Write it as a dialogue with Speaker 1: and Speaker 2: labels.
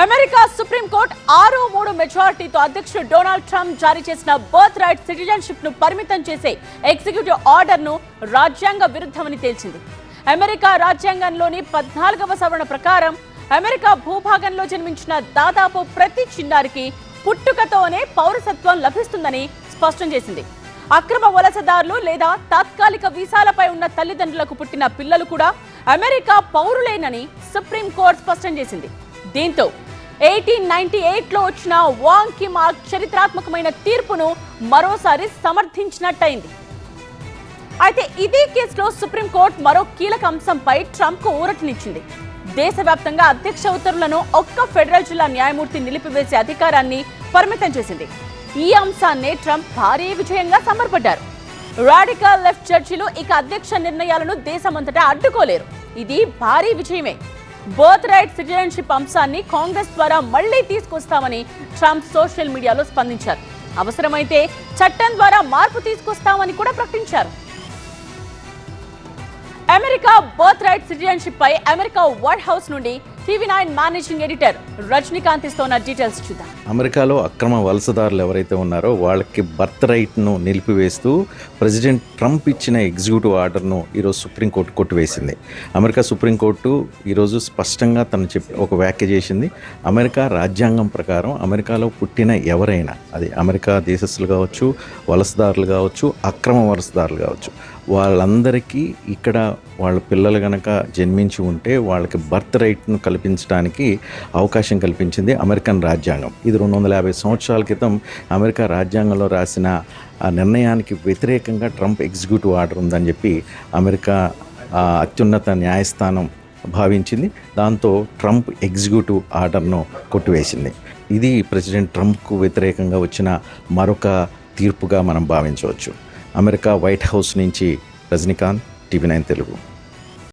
Speaker 1: America supreme court 6-3 మెజారిటీతో అధ్యక్షుడు Donald Trump జారీ చేసిన బర్త్ రైట్ సిటిజన్షిప్ ను పరిమితం చేసే ఎగ్జిక్యూటివ్ ఆర్డర్ ను రాజ్యాంగ విరుద్ధమని తేల్చింది. అమెరికా రాజ్యాంగంలోని 14వ సవరణ ప్రకారం అమెరికా భూభాగంలో జన్మించిన దాదాపు ప్రతి చిన్నారికి పుట్టుకతోనే పౌరసత్వం లభిస్తుందని స్పష్టం చేసింది. అక్రమ వలసదారులు లేదా తాత్కాలిక వీసాలపై ఉన్న తల్లిదండ్రులకు పుట్టిన పిల్లలు కూడా అమెరికా పౌరులేనని సుప్రీంకోర్టు స్పష్టం చేసింది. దీంతో 1898లో వచ్చిన వాంగ్ కి మార్క్ చరిత్రాత్మకమైన తీర్పును మరోసారి సమర్థించినట్టయింది. అయితే ఇదే కేసులో సుప్రీంకోర్టు మరో కీలక అంశంపై ట్రంప్ కు ఊరటనిచ్చింది. దేశవ్యాప్తంగా అధ్యక్ష ఉత్తర్వులను ఒక్క ఫెడరల్ జిల్లా న్యాయమూర్తి నిలిపివేసే అధికారాన్ని పరిమితం చేసింది. ఈ అంశాన్నే ట్రంప్ భారీ విజయంగా సమర్పడ్డారు. రాడికల్ లెఫ్ట్ జడ్జీలు ఇక అధ్యక్ష నిర్ణయాలను దేశమంతటా అడ్డుకోలేరు. ఇది భారీ విజయమే. బర్త్ రైట్ సిటిజన్షిప్ అంశాన్ని కాంగ్రెస్ ద్వారా మళ్లీ తీసుకొస్తామని ట్రంప్ సోషల్ మీడియాలో స్పందించారు. అవసరమైతే చట్టం ద్వారా మార్పు తీసుకొస్తామని కూడా ప్రకటించారు. అమెరికా బర్త్ రైట్ సిటిజన్షిప్ పై అమెరికా వైట్ హౌస్ నుండి TV9 మేనేజింగ్ ఎడిటర్ రజనీకాంత్ ఇస్తున్న డీటెయిల్స్ చూద్దాం.
Speaker 2: అమెరికాలో అక్రమ వలసదారులు ఎవరైతే ఉన్నారో వాళ్ళకి బర్త్ రైట్ను నిలిపివేస్తూ ప్రెసిడెంట్ ట్రంప్ ఇచ్చిన ఎగ్జిక్యూటివ్ ఆర్డర్ను ఈరోజు సుప్రీంకోర్టు కొట్టివేసింది. అమెరికా సుప్రీంకోర్టు ఈరోజు స్పష్టంగా ఒక వ్యాఖ్య చేసింది. అమెరికా రాజ్యాంగం ప్రకారం అమెరికాలో పుట్టిన ఎవరైనా, అది అమెరికా దేశస్తులు కావచ్చు, వలసదారులు కావచ్చు, అక్రమ వలసదారులు కావచ్చు, వాళ్ళందరికీ ఇక్కడ వాళ్ళ పిల్లలు కనుక జన్మించి ఉంటే వాళ్ళకి బర్త్ రైట్ను కల్పించడానికి అవకాశం కల్పించింది అమెరికన్ రాజ్యాంగం. ఇది 250 సంవత్సరాల క్రితం అమెరికా రాజ్యాంగంలో రాసిన ఆ నిర్ణయానికి వ్యతిరేకంగా ట్రంప్ ఎగ్జిక్యూటివ్ ఆర్డర్ ఉందని చెప్పి అమెరికా అత్యున్నత న్యాయస్థానం భావించింది. దాంతో ట్రంప్ ఎగ్జిక్యూటివ్ ఆర్డర్ను కొట్టివేసింది. ఇది ప్రెసిడెంట్ ట్రంప్కు వ్యతిరేకంగా వచ్చిన మరొక తీర్పుగా మనం భావించవచ్చు. అమెరికా వైట్ హౌస్ నుంచి రజనీకాంత్, TV9 తెలుగు.